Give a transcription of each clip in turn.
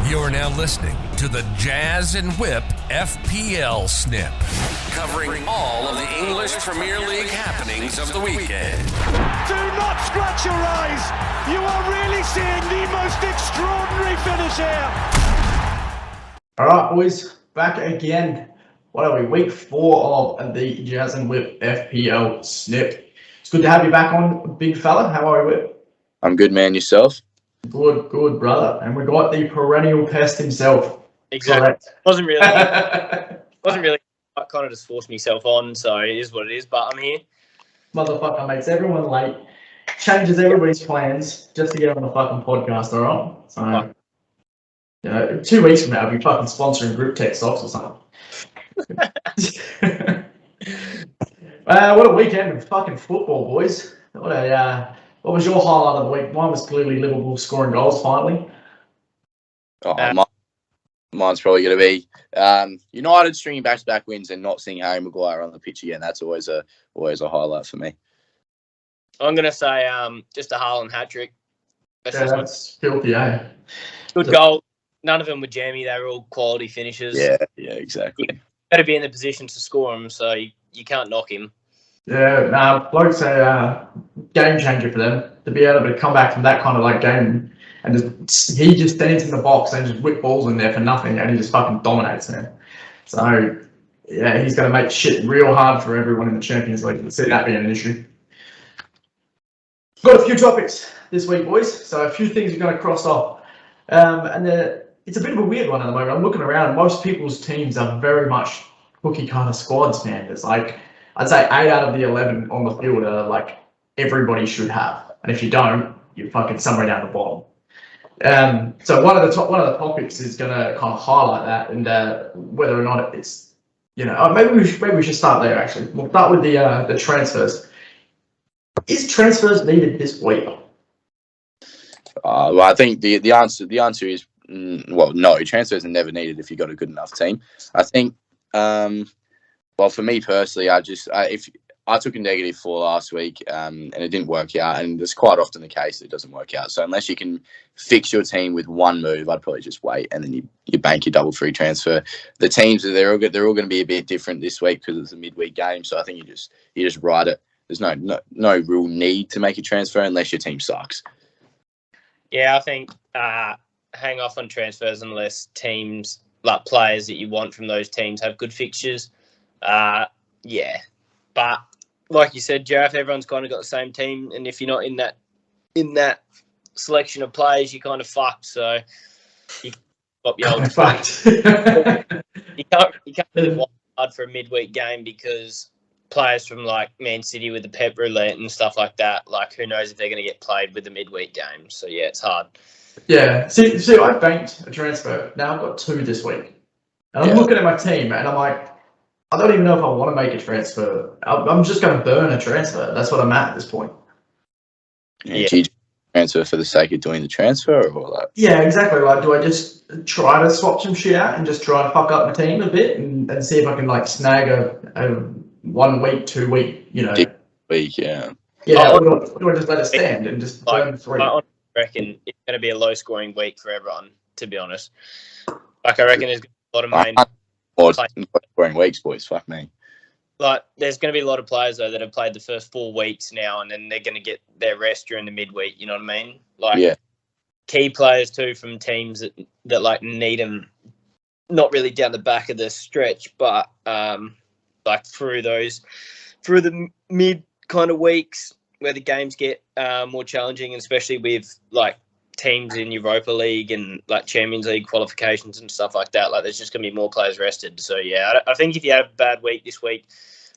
You're now listening to the Jazz and Whip FPL Snip, covering all of the English Premier League happenings of the weekend. Do not scratch your eyes. You are really seeing the most extraordinary finish here. All right, boys, back again. What are we? Week 4 of the Jazz and Whip FPL Snip. It's good to have you back on, big fella. How are you, Whip? I'm good, man. Yourself? Good, brother. And we got the perennial pest himself. Exactly. Correct. Wasn't really. I kind of just forced myself on, so it is what it is. But I'm here. Motherfucker makes everyone late, changes everybody's plans just to get on the fucking podcast. All right. So, you know, 2 weeks from now, I'll be fucking sponsoring group text socks or something. What a weekend of fucking football, boys. What was your highlight of the week? Mine was clearly Liverpool scoring goals finally. Mine's probably going to be United stringing back-to-back wins and not seeing Harry Maguire on the pitch again. That's always a highlight for me. I'm going to say just a Haaland hat-trick. That's filthy, eh? Good goal. None of them were jammy. They were all quality finishes. Yeah, exactly. You better be in the position to score them, so you can't knock him. Yeah, bloke's a game changer for them to be able to come back from that kind of like game, and he just stands in the box and just whip balls in there for nothing, and he just fucking dominates them. So yeah, he's going to make shit real hard for everyone in the Champions League. I see that being an issue. Got a few topics this week, boys. So a few things we're going to cross off, it's a bit of a weird one at the moment. I'm looking around. Most people's teams are very much cookie cutter squads, man. It's like, I'd say 8 out of the 11 on the field are like everybody should have, and if you don't, you're fucking somewhere down the bottom. So one of the topics is going to kind of highlight that, and whether or not it's, maybe we should start there. Actually, we'll start with the transfers. Is transfers needed this week? Well, I think the answer is no. Transfers are never needed if you've got a good enough team. I think. Well, for me personally, if I took a -4 last week and it didn't work out, and it's quite often the case that it doesn't work out. So unless you can fix your team with one move, I'd probably just wait and then you bank your double free transfer. The teams they're all going to be a bit different this week because it's a midweek game. So I think you just ride it. There's no real need to make a transfer unless your team sucks. Yeah, I think hang off on transfers unless teams like players that you want from those teams have good fixtures. Yeah, but like you said, Jeff, everyone's kind of got the same team, and if you're not in that selection of players, you're kind of fucked. So you pop your old fucked. You can't really wild hard for a midweek game because players from like Man City with the Pep Roulette and stuff like that, like who knows if they're going to get played with the midweek game. So yeah, it's hard. Yeah, see, I banked a transfer. Now I've got 2 this week, and I'm looking at my team, and I'm like, I don't even know if I want to make a transfer. I'm just going to burn a transfer. That's what I'm at this point. Yeah. Do you transfer for the sake of doing the transfer or like? Yeah, exactly. Like, do I just try to swap some shit out and just try to fuck up my team a bit and see if I can like snag a 1 week, 2 week, week, yeah. Yeah, or do I just let it stand and just burn 3? I reckon it's going to be a low scoring week for everyone, to be honest. Like, I reckon there's a lot of main scoring weeks, boys. Fuck me. Like, there's going to be a lot of players though that have played the first 4 weeks now, and then they're going to get their rest during the midweek. You know what I mean? Like, key players too from teams that like need them, not really down the back of the stretch, but like through the mid kind of weeks where the games get more challenging, and especially with like teams in Europa League and like Champions League qualifications and stuff like that. Like, there's just going to be more players rested. So yeah, I think if you have a bad week this week,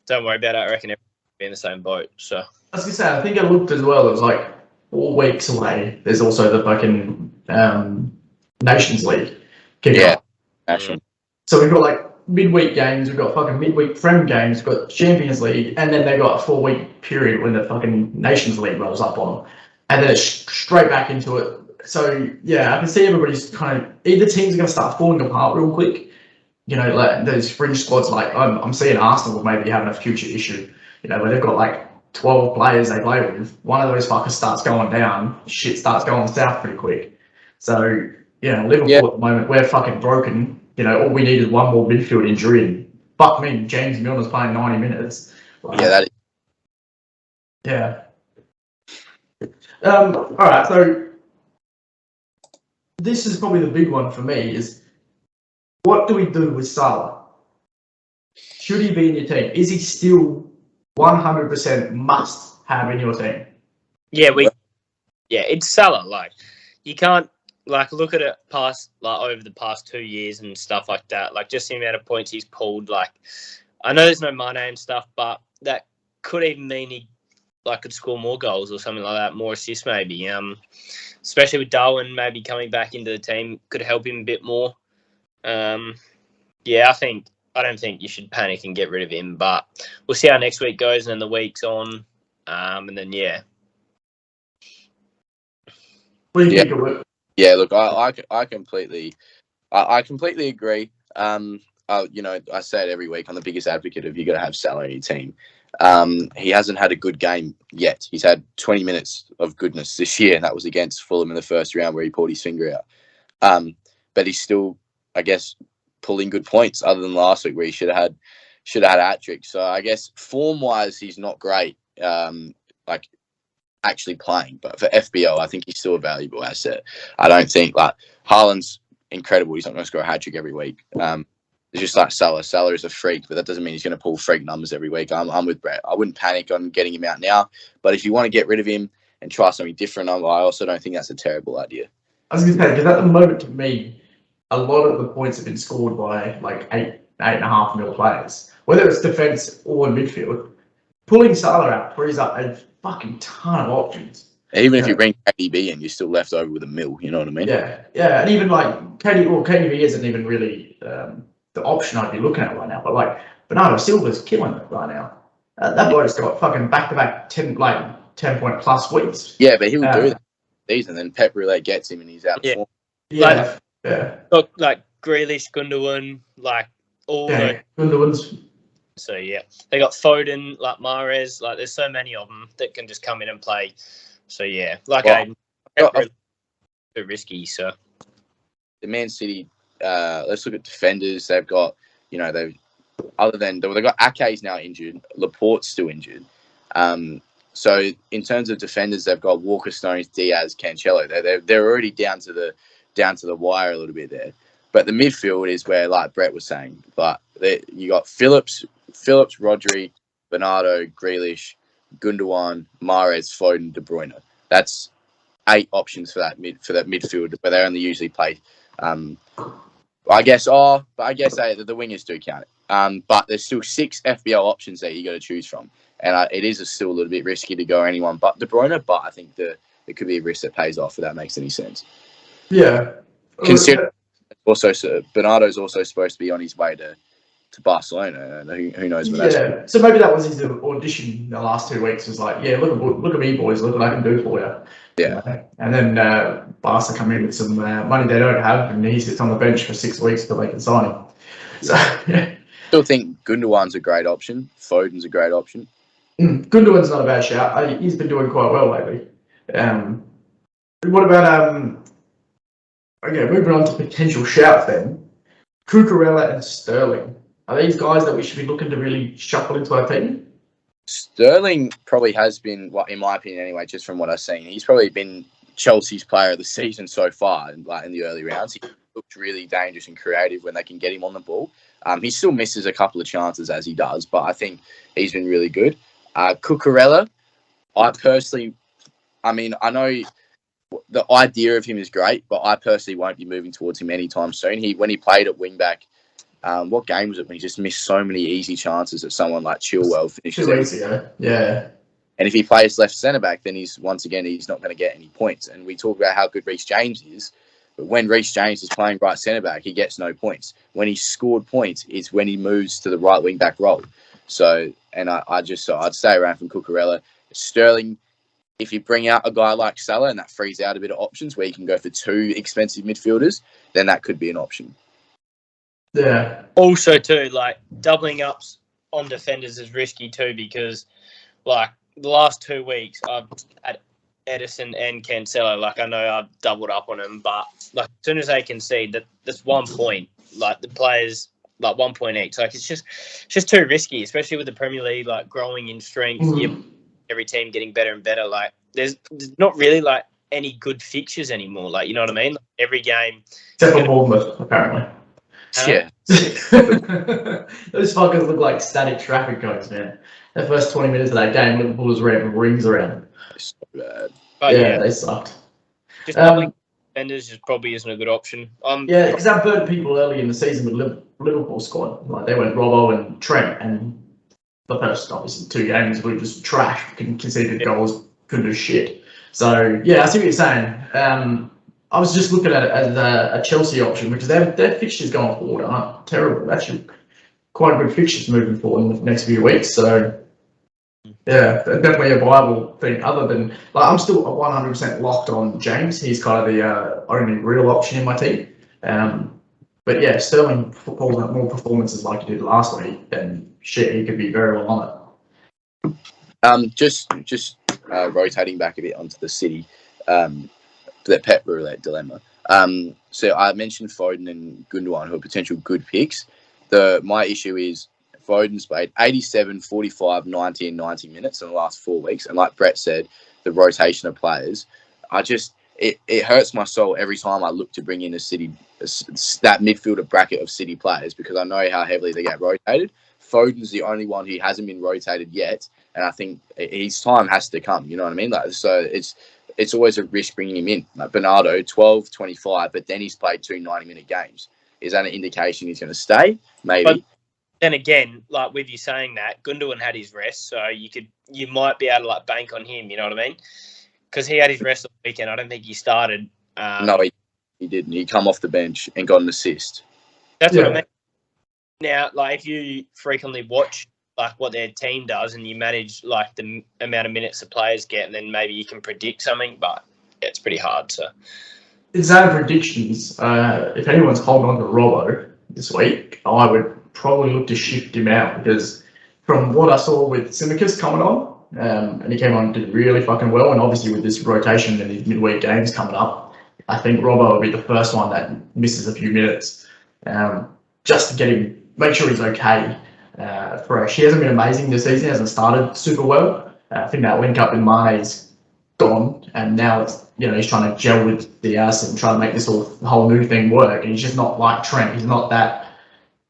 don't worry about it. I reckon everyone will be in the same boat. So I was gonna say, I think I looked as well. It was like 4 weeks away. There's also the fucking Nations League kicking off. National. So we've got like midweek games. We've got fucking midweek Prem games. We've got Champions League, and then they've got a 4-week period when the fucking Nations League rolls up on them, and then it's straight back into it. So yeah, I can see everybody's kind of either teams are going to start falling apart real quick. Like those fringe squads. Like I'm seeing Arsenal maybe having a future issue. Where they've got like 12 players they play with. One of those fuckers starts going down. Shit starts going south pretty quick. So Liverpool at the moment, we're fucking broken. All we need is one more midfield injury, and fuck me, James Milner's playing 90 minutes. That is. Yeah. All right, so this is probably the big one for me, is what do we do with Salah? Should he be in your team? Is he still 100% must have in your team? Yeah, it's Salah. Like, you can't look at it over the past 2 years and stuff like that. Like, just the amount of points he's pulled. Like, I know there's no money and stuff, but that could even mean he could score more goals or something like that, more assists maybe. Especially with Darwin maybe coming back into the team, could help him a bit more. I don't think you should panic and get rid of him, but we'll see how next week goes and then the week's on. And then, yeah. What do you think of it? Yeah, look, I completely agree. I say it every week. I'm the biggest advocate of you got to have Salah in your team. He hasn't had a good game yet. He's had 20 minutes of goodness this year, and that was against Fulham in the first round where he pulled his finger out. But he's still, I guess, pulling good points other than last week where he should have had a hat-trick. So I guess form-wise, he's not great, actually playing. But for FPL, I think he's still a valuable asset. I don't think, Haaland's incredible. He's not going to score a hat-trick every week. It's just like Salah. Salah is a freak, but that doesn't mean he's going to pull freak numbers every week. I'm with Brett. I wouldn't panic on getting him out now. But if you want to get rid of him and try something different, I also don't think that's a terrible idea. I was going to say, because at the moment, to me, a lot of the points have been scored by 8.5 mil players, whether it's defence or midfield. Pulling Salah out frees up a fucking ton of options. Even if you bring KDB in, you're still left over with a mil. You know what I mean? Yeah, and even KDB isn't even really the option I'd be looking at right now. But Bernardo Silva's killing it right now. That bloke's got fucking back-to-back 10-point plus weeks. Yeah, but he'll do that season. Then Pep Roulette gets him and he's out of form. Yeah. Look, Grealish, Gundogan, Gundogan's. So yeah, they got Foden, Mahrez. There's so many of them that can just come in and play. So yeah, a bit risky. So the Man City. Let's look at defenders. They've got they've got Ake's now injured. Laporte's still injured. So in terms of defenders, they've got Walker, Stones, Diaz, Cancelo. They're already down to the wire a little bit there. But the midfield is where, like Brett was saying, you got Phillips, Rodri, Bernardo, Grealish, Gundogan, Mahrez, Foden, De Bruyne. That's 8 options for that midfield, where they only usually play. I guess the wingers do count it. But there's still 6 FBL options that you got to choose from, and it is still a little bit risky to go anyone but De Bruyne. But I think it could be a risk that pays off if that makes any sense. Yeah. Consider also Bernardo's also supposed to be on his way to Barcelona. Who knows what that's for. So maybe that was his audition the last 2 weeks. Was look at me, boys. Look what I can do for you. Yeah. And then Barca come in with some money they don't have, and he sits on the bench for 6 weeks till they can sign him. So yeah. Still think Gundogan's a great option. Foden's a great option. Gundogan's not a bad shout. He's been doing quite well lately. What about Okay, moving on to potential shouts then. Cucurella and Sterling. Are these guys that we should be looking to really shuffle into our team? Sterling probably has been, in my opinion anyway, just from what I've seen, he's probably been Chelsea's player of the season so far, in the early rounds. He looks really dangerous and creative when they can get him on the ball. He still misses a couple of chances as he does, but I think he's been really good. Cucurella, I know the idea of him is great, but I personally won't be moving towards him anytime soon. When he played at wingback, what game was it when he just missed so many easy chances that someone like Chilwell finishes? 2 weeks ago, yeah. And if he plays left centre back, then he's not going to get any points. And we talk about how good Reece James is, but when Reece James is playing right centre back, he gets no points. When he scored points, it's when he moves to the right wing back role. So, and I'd stay around from Cucurella. Sterling, if you bring out a guy like Salah and that frees out a bit of options where you can go for 2 expensive midfielders, then that could be an option. Yeah. Also, too, doubling up on defenders is risky too, because the last 2 weeks I've had Edison and Cancelo. Like, I know I've doubled up on them, but like as soon as they concede, that's 1 point. Like the players, like 1 point each. Like it's just too risky, especially with the Premier League like growing in strength. Every team getting better and better. Like there's not really like any good fixtures anymore. Like you know what I mean? Like, every game, except for Bournemouth, apparently. Yeah. Those fuckers look like static traffic cones, man. The first 20 minutes of that game, Liverpool was wrapping rings around them. It's so bad. but Yeah, they sucked. just doubling defenders just probably isn't a good option. Yeah, because that burnt people early in the season with Liverpool squad. Like they went Robbo and Trent, and the first obviously 2 games were just trash. Conceded goals, couldn't do shit. So yeah, I see what you're saying. I was just looking at it as a Chelsea option because their fixtures going forward aren't terrible. Actually, quite good fixtures moving forward in the next few weeks. So yeah, definitely a viable thing. Other than like, I'm still 100% locked on James. He's kind of the only real option in my team. But yeah, Sterling pulls out more performances like he did last week, then shit, he could be very well on it. Just rotating back a bit onto the City, the Pep Roulette dilemma. So I mentioned Foden and Gundogan, who are potential good picks. My issue is Foden's played 87, 45, 90 and 90 minutes in the last 4 weeks. And like Brett said, the rotation of players, it hurts my soul every time I look to bring in that midfielder bracket of City players because I know how heavily they get rotated. Foden's the only one who hasn't been rotated yet. And I think his time has to come, you know what I mean? Like, so it's always a risk bringing him in. Like Bernardo, 12, 25, but then he's played 2 90-minute games. Is that an indication he's going to stay? Maybe. But then again, like with you saying that, Gundogan had his rest, so you might be able to like bank on him. You know what I mean? Because he had his rest on the weekend. I don't think he started. No, he didn't. He come off the bench and got an assist. That's what I mean. Now, like if you frequently watch like what their team does and you manage like the amount of minutes the players get, and then maybe you can predict something. But yeah, it's pretty hard. So in zone predictions, if anyone's holding on to Robbo this week, I would probably look to shift him out because from what I saw with Simicus coming on, and he came on and did really fucking well, and obviously with this rotation and these midweek games coming up, I think Robbo will be the first one that misses a few minutes just to get him, make sure he's okay. Fresh. He hasn't been amazing this season. He hasn't started super well. I think that link up in Mane's gone, and now it's he's trying to gel with Diaz and try to make this whole new thing work. And he's just not like Trent. He's not that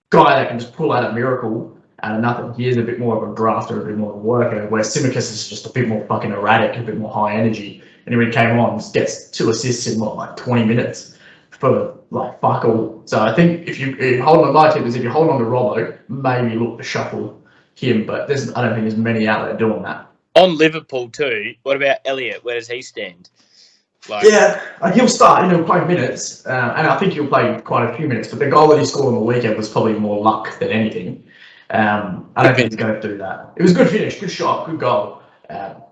guy that can just pull out a miracle out of nothing. He is a bit more of a grafter, a bit more of a worker. Where Simicus is just a bit more fucking erratic, a bit more high energy. And when he came on, gets 2 assists in like 20 minutes. For like fuck all. So I think if you hold on, my tip is if you hold on to Robbo, maybe look to shuffle him. But I don't think there's many out there doing that. On Liverpool too. What about Elliott? Where does he stand? He'll start. He'll play minutes, and I think he'll play quite a few minutes. But the goal that he scored on the weekend was probably more luck than anything. I don't think he's going to do that. It was a good finish, good shot, good goal.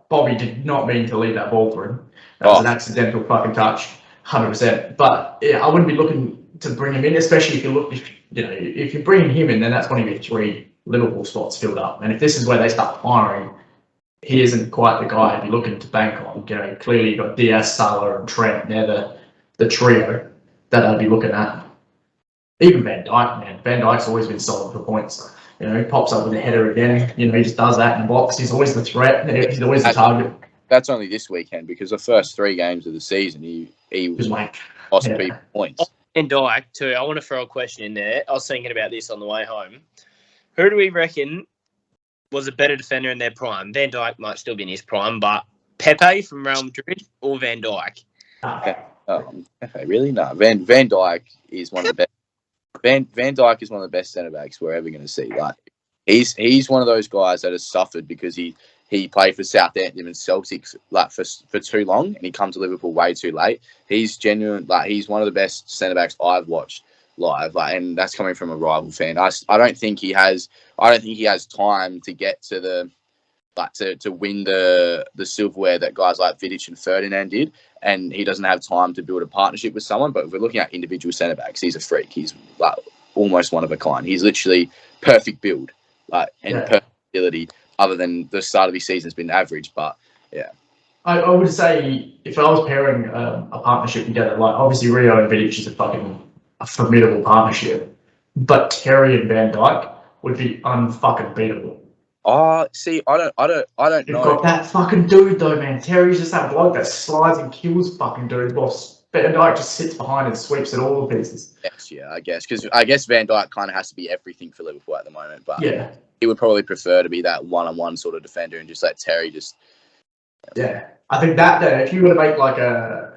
Bobby did not mean to leave that ball for him. That was an accidental fucking touch. 100%, but yeah, I wouldn't be looking to bring him in, especially if you're bringing him in, then that's going to be 3 Liverpool spots filled up. And if this is where they start firing, he isn't quite the guy I'd be looking to bank on. Clearly you've got Diaz, Salah, and Trent. They're the trio that I'd be looking at. Even Van Dijk, man. Van Dijk's always been solid for points. He pops up with a header again. He just does that in the box. He's always the threat. He's always the target. That's only this weekend because the first 3 games of the season he was lost people points. And Dyke too. I want to throw a question in there. I was thinking about this on the way home. Who do we reckon was a better defender in their prime? Van Dijk might still be in his prime, but Pepe from Real Madrid or Van Dijk? Pepe, really? No. Van Dijk is one of the best. Van Dijk is one of the best centre backs we're ever going to see. Like he's one of those guys that has suffered because he played for Southampton and Celtics like for too long, and he come to Liverpool way too late. He's genuine, like he's one of the best centre backs I've watched live, like, and that's coming from a rival fan. I don't think he has time to get to the to win the silverware that guys like Vidic and Ferdinand did, and he doesn't have time to build a partnership with someone. But if we're looking at individual centre backs, he's a freak. He's like almost one of a kind. He's literally perfect build, perfect ability. Other than the start of his season has been average, but yeah. I would say if I was pairing a partnership together, like obviously Rio and Vidic is a formidable partnership, but Terry and Van Dijk would be unfucking beatable. Oh, see, I don't You've know. got that fucking dude though, man. Terry's just that bloke that slides and kills fucking dudes, while Van Dijk just sits behind and sweeps at all the pieces. Yes, yeah, I guess because I guess Van Dijk kind of has to be everything for Liverpool at the moment, but Yeah, he would probably prefer to be that one-on-one sort of defender and just let Terry just. yeah. I think that if you were to make like a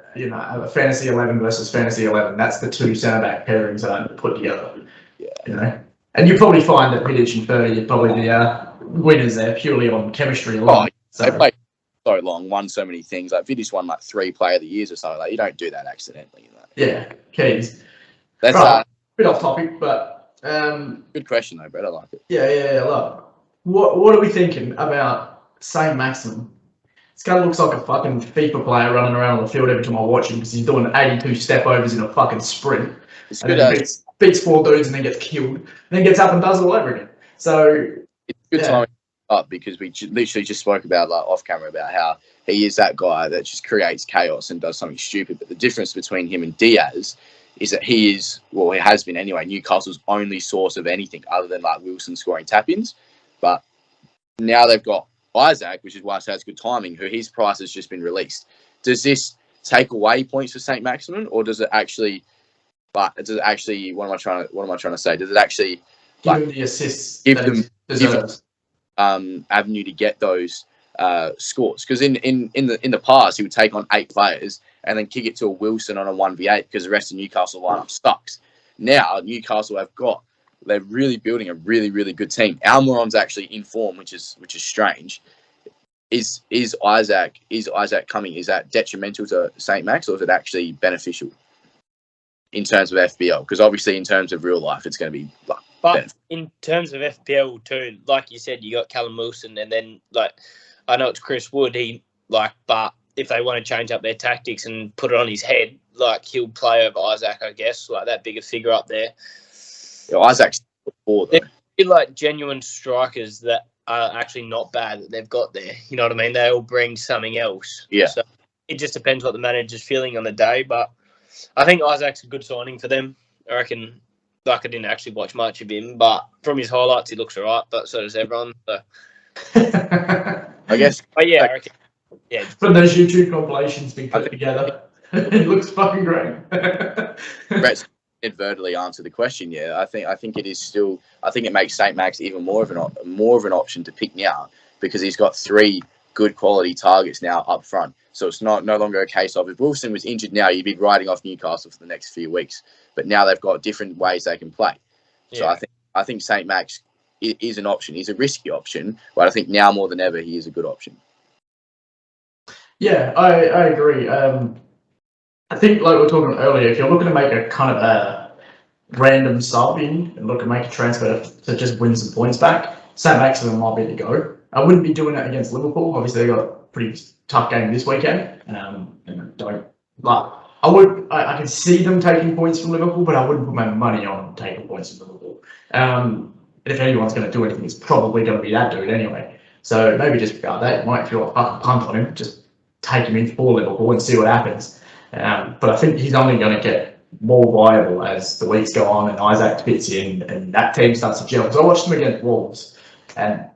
fantasy 11 versus fantasy 11, that's the two centre back pairings that I would put together. Yeah. And you probably find that Vidic and Ferdy are probably the winners there purely on chemistry alone. They played so long, won so many things. Like Vidic won like 3 Player of the Years or something. Like you don't do that accidentally. Yeah, keys. That's right, bit off topic, but good question though, Brett. I like it. Yeah. Look, what are we thinking about Saint Maximum? This guy looks like a fucking FIFA player running around on the field every time I watch him because he's doing 82 step overs in a fucking sprint. It's and good. Then beats 4 dudes and then gets killed, and then gets up and does it all over again. So it's good time up because we literally just spoke about like off camera about how he is that guy that just creates chaos and does something stupid. But the difference between him and Diaz is that he is, well, he has been anyway, Newcastle's only source of anything other than like Wilson scoring tap-ins. But now they've got Isaac, which is why I say it's good timing, who his price has just been released. Does this take away points for St. Maximin, or does it actually? What am I trying to say? Does it actually give him the assists? Give them avenue to get those scores? Because in the past he would take on 8 players and then kick it to a Wilson on a 1v8 because the rest of Newcastle lineup sucks. Now Newcastle they're really building a really, really good team. Almiron's actually in form, which is strange. Is Isaac coming? Is that detrimental to St. Max, or is it actually beneficial in terms of FPL? Because obviously in terms of real life, it's going to be but in terms of FPL too, like you said, you got Callum Wilson, and then like I know it's Chris Wood. But if they want to change up their tactics and put it on his head, like he'll play over Isaac, I guess, like that bigger figure up there. Yeah, Isaac's before though. They're like genuine strikers that are actually not bad that they've got there. You know what I mean? They all bring something else. Yeah. So it just depends what the manager's feeling on the day, but I think Isaac's a good signing for them. I reckon. Like I didn't actually watch much of him, but from his highlights, he looks alright. But so does everyone. So. I guess. But yeah, I reckon. Yeah. From those YouTube compilations being put together, it looks fucking great. Brett's inadvertently answered the question. Yeah, I think it is still. I think it makes Saint Max even more of an option to pick now because he's got 3 good quality targets now up front. So it's no longer a case of if Wilson was injured now, you'd be riding off Newcastle for the next few weeks. But now they've got different ways they can play. So I think St. Max is an option. He's a risky option, but I think now more than ever he is a good option. Yeah, I agree. I think like we were talking earlier, if you're looking to make a kind of a random sub in and look to make a transfer to just win some points back, St. Maximin might be the go. I wouldn't be doing it against Liverpool. Obviously, they got a pretty tough game this weekend, and don't like. I can see them taking points from Liverpool, but I wouldn't put my money on taking points from Liverpool. And if anyone's going to do anything, it's probably going to be that dude anyway. So maybe just regard that. You might feel a fucking punt on him. Just take him in for Liverpool and see what happens. But I think he's only going to get more viable as the weeks go on and Isaac fits in and that team starts to gel. Because I watched them against Wolves and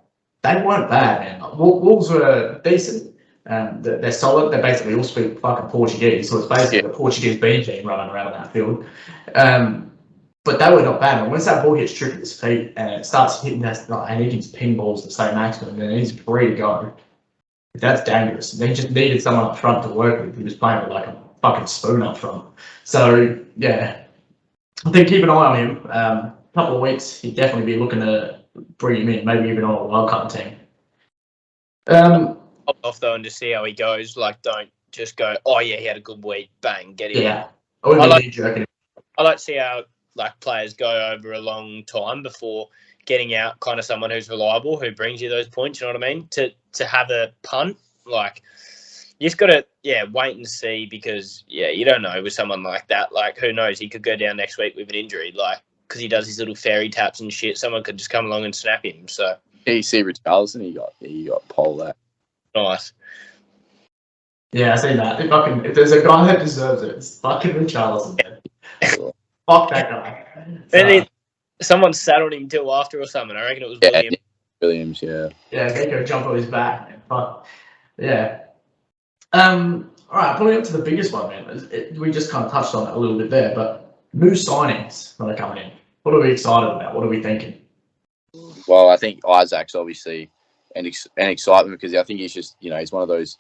they weren't bad, man. Wolves were decent. They're solid. They basically all speak fucking Portuguese, so it's basically the Portuguese B team running around that field. But they were not bad. And once that ball gets tripped at his feet and it starts hitting that, and he gets ping balls to St. Maximin, then he's free to go. That's dangerous. They just needed someone up front to work with. He was playing with like a fucking spoon up front. So yeah, I think keep an eye on him. A couple of weeks, he'd definitely be looking to bring him in, maybe even on a wildcard team. Off though and just see how he goes. Like, don't just go, oh yeah, he had a good week, bang, get him. Yeah, I like to see how like players go over a long time before getting out kind of someone who's reliable, who brings you those points. You know what I mean? To have a punt, like you just got to wait and see because you don't know with someone like that. Like who knows? He could go down next week with an injury, like because he does his little fairy taps and shit. Someone could just come along and snap him. So you see Richarlison, he got pole there. Nice. Yeah, I see that. If there's a guy that deserves it, it's fucking Richarlison, man. Fuck that guy. Then someone sat on him till after or something. I reckon it was William. Williams, yeah. Yeah, Nico jumped on his back, man. But yeah. All right, pulling up to the biggest one, man. We just kind of touched on it a little bit there, but new signings that are coming in. What are we excited about? What are we thinking? Well, I think Isaac's obviously an excitement because I think he's just, he's one of those.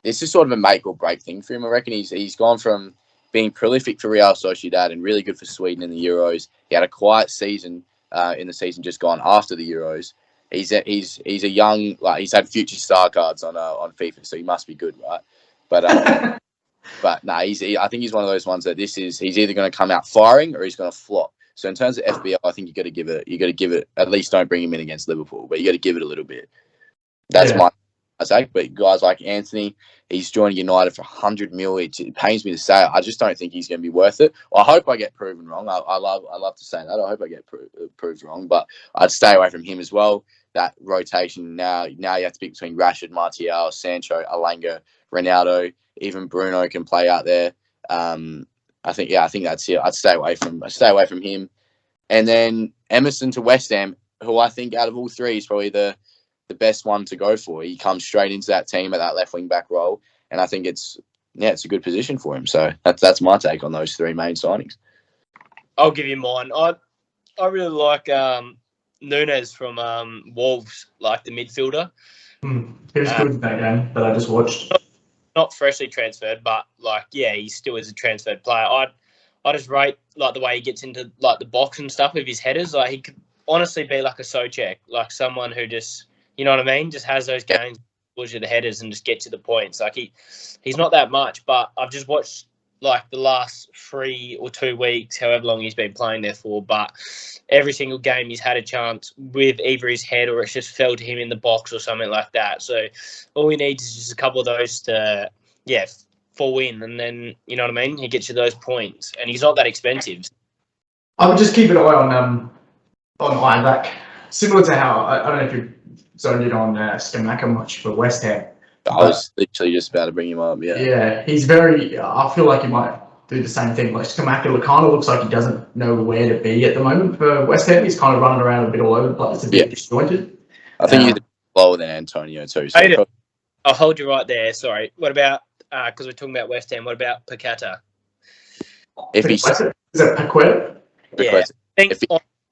It's just sort of a make or break thing for him. I reckon he's gone from being prolific for Real Sociedad and really good for Sweden in the Euros. He had a quiet season in the season just gone after the Euros. He's a young, like, he's had future star cards on FIFA, so he must be good, right? But but no, I think he's one of those ones that he's either going to come out firing or he's going to flop. So in terms of FPL, I think you got to give it at least don't bring him in against Liverpool, but you got to give it a little bit. That's my take. But guys like Anthony, he's joining United for 100 mil. It pains me to say it. I just don't think he's going to be worth it. Well, I hope I get proven wrong. I love to say that. I hope I get proved wrong, but I'd stay away from him as well. That rotation now you have to pick between Rashford, Martial, Sancho, Alanga, Ronaldo. Even Bruno can play out there. I think that's it. I'd stay away from him. And then Emerson to West Ham, who I think out of all three is probably the best one to go for. He comes straight into that team at that left wing back role, and I think it's a good position for him. So that's my take on those three main signings. I'll give you mine. I really like Nunes from Wolves, like the midfielder. He was good in that game that I just watched. Not freshly transferred, but he still is a transferred player. I just rate like the way he gets into like the box and stuff with his headers. Like he could honestly be like a Socek, like someone who just, you know what I mean, just has those games, pulls you the headers and just gets you the points. Like he's not that much, but I've just watched like the last 3 or 2 weeks, however long he's been playing there for, but every single game he's had a chance with either his head or it's just fell to him in the box or something like that. So all he needs is just a couple of those to, fall in, and then, you know what I mean, he gets you those points, and he's not that expensive. I would just keep an eye on Isaac, similar to how, I don't know if you've zoned in on Scamacca much for West Ham. I was literally just about to bring him up, yeah. Yeah, he's very, I feel like he might do the same thing. Like Scamacca kind of looks like he doesn't know where to be at the moment for West Ham. He's kind of running around a bit all over the place, a bit disjointed. I think he's a bit lower than Antonio too. So I'll hold you right there, sorry. What about, because we're talking about West Ham, what about Paqueta? Is it Paqueta? Yeah, I think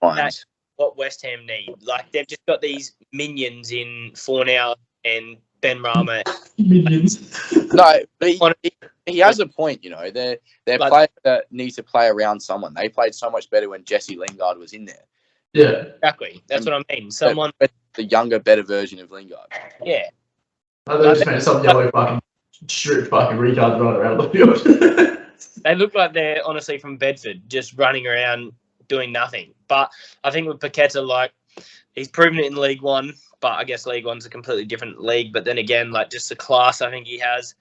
that's what West Ham need. Like, they've just got these minions in Fornal and Ben Rama. Minions. No, but he has a point, They're players that need to play around someone. They played so much better when Jesse Lingard was in there. Yeah. Exactly. That's what I mean. Someone... The younger, better version of Lingard. Yeah. I just made some yellow fucking stripped fucking retards running around the field. They look like they're honestly from Bedford, just running around doing nothing. But I think with Paqueta, like, he's proven it in League One, but I guess League One's a completely different league. But then again, like, just the class I think he has.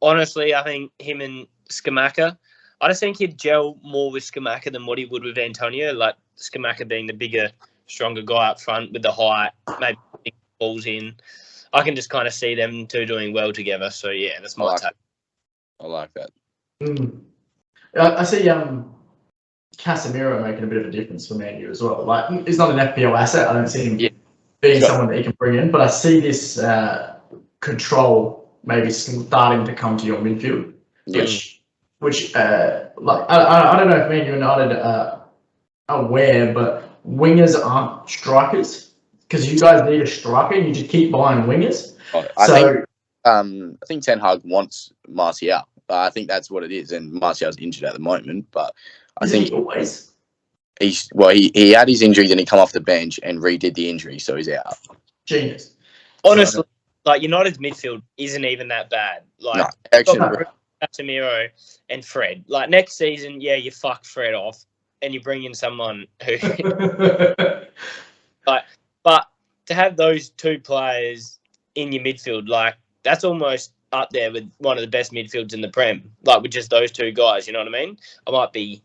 Honestly, I think him and Scamacca, I just think he'd gel more with Scamacca than what he would with Antonio. Like, Scamacca being the bigger, stronger guy up front with the height, maybe balls in. I can just kind of see them two doing well together. So, yeah, that's my take. I like that. I see Casemiro making a bit of a difference for Man U as well. Like, he's not an FPL asset. I don't see him being someone that you can bring in, but I see this control maybe starting to come to your midfield, which like I don't know if Man U United are aware, but wingers aren't strikers because you guys need a striker. And you just keep buying wingers. I think Ten Hag wants Martial. I think that's what it is, and Martial's injured at the moment. But I think always he had his injury, then he come off the bench and redid the injury, so he's out. Genius. Honestly, like United's midfield isn't even that bad. Like Casemiro and Fred. Like next season, you fuck Fred off and you bring in someone who. But to have those two players in your midfield, like that's almost up there with one of the best midfields in the Prem. Like with just those two guys, you know what I mean? I might be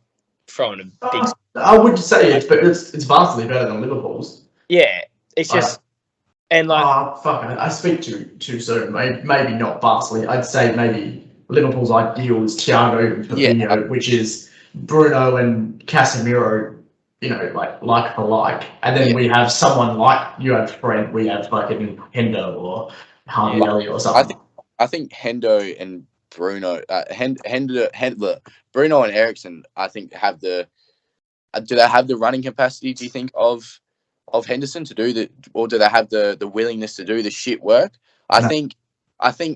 throwing a big. I would say it's vastly better than Liverpool's. Yeah, it's just And like, I speak too soon. Maybe not vastly. I'd say maybe Liverpool's ideal is Thiago and Fabinho, which is Bruno and Casemiro. Like for like, and then we have someone like you have Fred. We have fucking Hendo or Harvey Elliott or something. I think Hendo and Bruno, Bruno and Ericsson, I think have do they have the running capacity? Do you think of Henderson to do or do they have the willingness to do the shit work? I think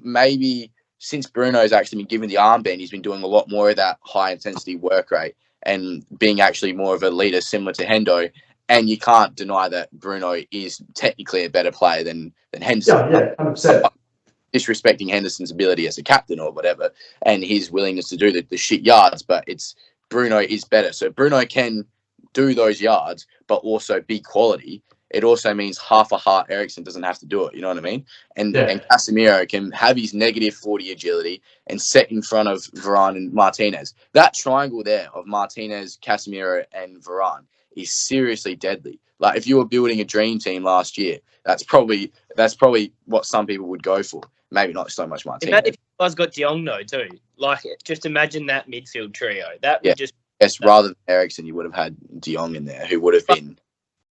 maybe since Bruno's actually been given the armband, he's been doing a lot more of that high intensity work rate and being actually more of a leader similar to Hendo. And you can't deny that Bruno is technically a better player than Henderson. Yeah, 100%. Disrespecting Henderson's ability as a captain or whatever, and his willingness to do the shit yards, but Bruno is better. So Bruno can do those yards, but also be quality. It also means half a heart Ericsson doesn't have to do it. You know what I mean? And Casemiro can have his negative 40 agility and set in front of Varane and Martinez. That triangle there of Martinez, Casemiro, and Varane is seriously deadly. Like if you were building a dream team last year, that's probably what some people would go for. Maybe not so much Martinez. Imagine if you guys got De Jong though too. Like just imagine that midfield trio. That would just rather than Ericsson, you would have had De Jong in there, who would have been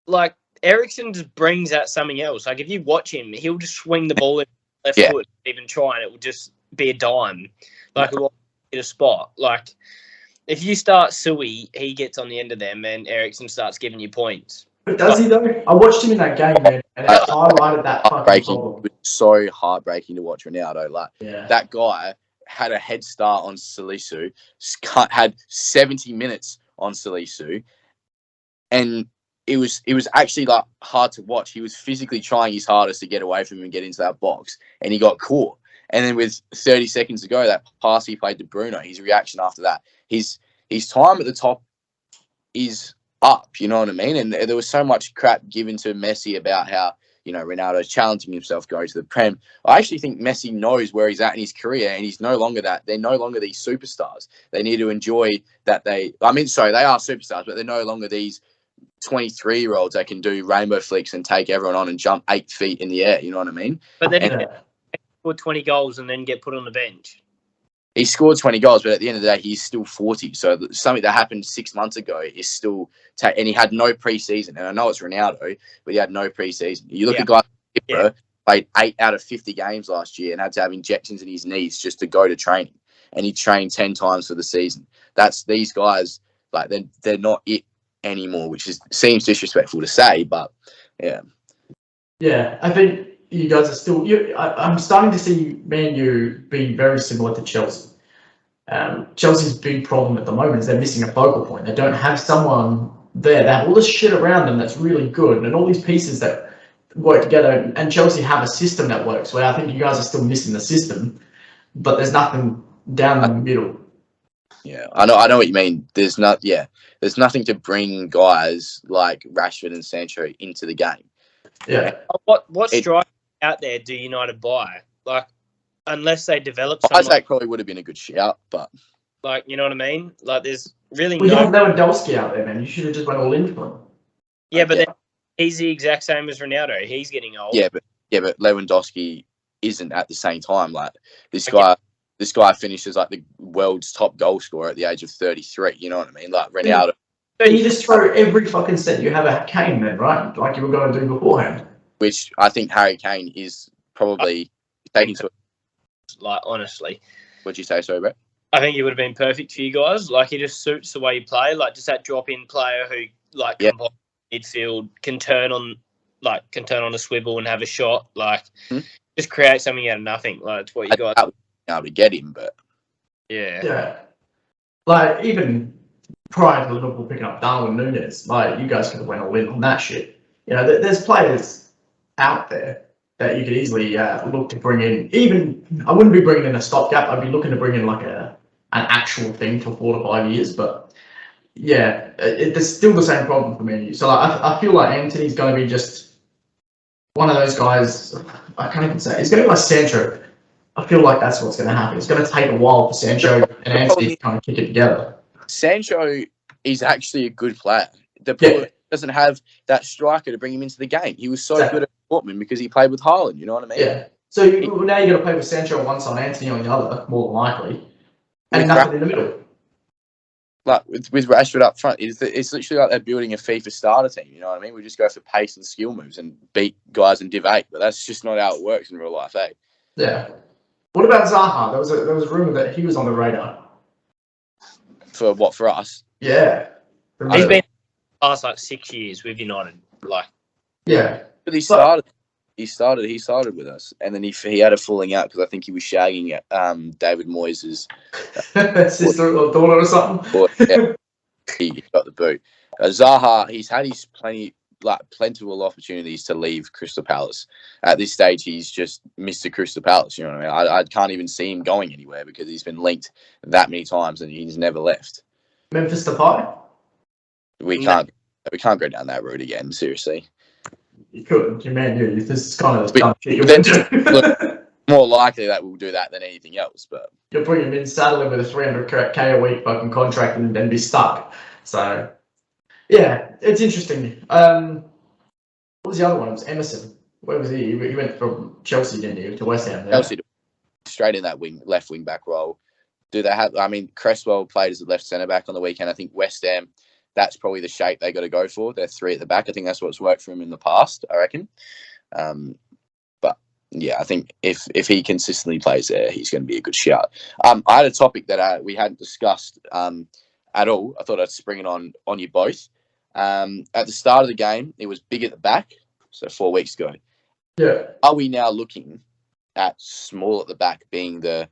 like Ericsson just brings out something else. Like if you watch him, he'll just swing the ball in left foot, even try, and it will just be a dime. Like it will hit a spot. Like if you start Sui, he gets on the end of them, and Ericsson starts giving you points. But does he though? I watched him in that game, man, and it highlighted that fucking problem. It was so heartbreaking to watch Ronaldo. Like that guy had a head start on Salisu, had 70 minutes on Salisu, and it was actually like hard to watch. He was physically trying his hardest to get away from him and get into that box, and he got caught. And then with 30 seconds to go, that pass he played to Bruno, his reaction after that, his time at the top is up, you know what I mean? And there was so much crap given to Messi about how, Ronaldo's challenging himself going to the Prem. I actually think Messi knows where he's at in his career, and he's no longer that. They're no longer these superstars. They need to enjoy that they are superstars, but they're no longer these 23-year-olds that can do rainbow flicks and take everyone on and jump 8 feet in the air, you know what I mean? But then he scored 20 goals and then get put on the bench. He scored 20 goals, but at the end of the day, he's still 40. So something that happened 6 months ago is still... and he had no preseason. And I know it's Ronaldo, but he had no preseason. You look at guys like played 8 out of 50 games last year and had to have injections in his knees just to go to training. And he trained 10 times for the season. That's these guys, like they're not it anymore, which seems disrespectful to say, but yeah. Yeah, I think you guys are still... I'm starting to see Man U being very similar to Chelsea. Chelsea's big problem at the moment is they're missing a focal point. They don't have someone there. They have all this shit around them that's really good and all these pieces that work together. And Chelsea have a system that works, where I think you guys are still missing the system, but there's nothing down the middle. Yeah, I know what you mean. There's nothing to bring guys like Rashford and Sancho into the game. Yeah. What striker out there do United buy? Like, unless they develop someone. Isaac probably would have been a good shout, but... Like, you know what I mean? Like, there's really you have Lewandowski out there, man. You should have just went all in for him. Yeah, but then he's the exact same as Ronaldo. He's getting old. Yeah, but Lewandowski isn't at the same time. Like, this guy finishes like the world's top goal scorer at the age of 33. You know what I mean? Like, Ronaldo... So you just throw every fucking set you have at Kane then, right? Like you were going to do beforehand. Which I think Harry Kane is probably taking to... Like, honestly. What'd you say, sorry, Brett? I think he would have been perfect for you guys. Like, he just suits the way you play. Like, just that drop-in player who, like, combines midfield, can turn on a swivel and have a shot. Like, just create something out of nothing. Like, it's what you guys... That would be able to get him, but... Yeah. Like, even prior to Liverpool picking up Darwin Núñez, like, you guys could have went all in on that shit. You know, there's players out there that you could easily look to bring in. Even, I wouldn't be bringing in a stopgap. I'd be looking to bring in like an actual thing for 4 to 5 years. But yeah, there's still the same problem for me. So like, I feel like Anthony's going to be just one of those guys. I can't even say. He's going to be like Sancho. I feel like that's what's going to happen. It's going to take a while for Sancho and Anthony to kind of kick it together. Sancho is actually a good player. The problem doesn't have that striker to bring him into the game. He was so good at Dortmund because he played with Haaland. You know what I mean? Yeah. So now you're going to play with Sancho on one side, Anthony on the other, more than likely, and With nothing in the middle. Like with Rashford up front, it's literally like they're building a FIFA starter team. You know what I mean? We just go for pace and skill moves and beat guys in Div 8, but that's just not how it works in real life, eh? Yeah. What about Zaha? There was a rumor that he was on the radar. For what, for us? Yeah. He's been the past like 6 years with United. Like, yeah. But he started with us, and then he had a falling out because I think he was shagging David Moyes' sister or daughter or something. Or, yeah, he got the boot. Zaha, he's had his plentiful opportunities to leave Crystal Palace. At this stage, he's just Mr. Crystal Palace. You know what I mean? I can't even see him going anywhere because he's been linked that many times and he's never left. Memphis Depay? We can't go down that road again. Seriously. You couldn't. This is kind of dumb shit you're doing. Look, more likely that we'll do that than anything else. But you'll bring him in, saddle him with a 300k a week fucking contract, and then be stuck. So, yeah, it's interesting. What was the other one? It was Emerson. Where was he? He went from Chelsea, didn't he, to West Ham? Yeah? Chelsea, straight in that left wing back role. Do they have? I mean, Cresswell played as a left centre back on the weekend. I think West Ham, that's probably the shape they got to go for. They're three at the back. I think that's what's worked for him in the past, I reckon. But yeah, I think if he consistently plays there, he's going to be a good shout. I had a topic that we hadn't discussed at all. I thought I'd spring it on you both. At the start of the game, it was big at the back, so 4 weeks ago. Yeah. Are we now looking at small at the back being the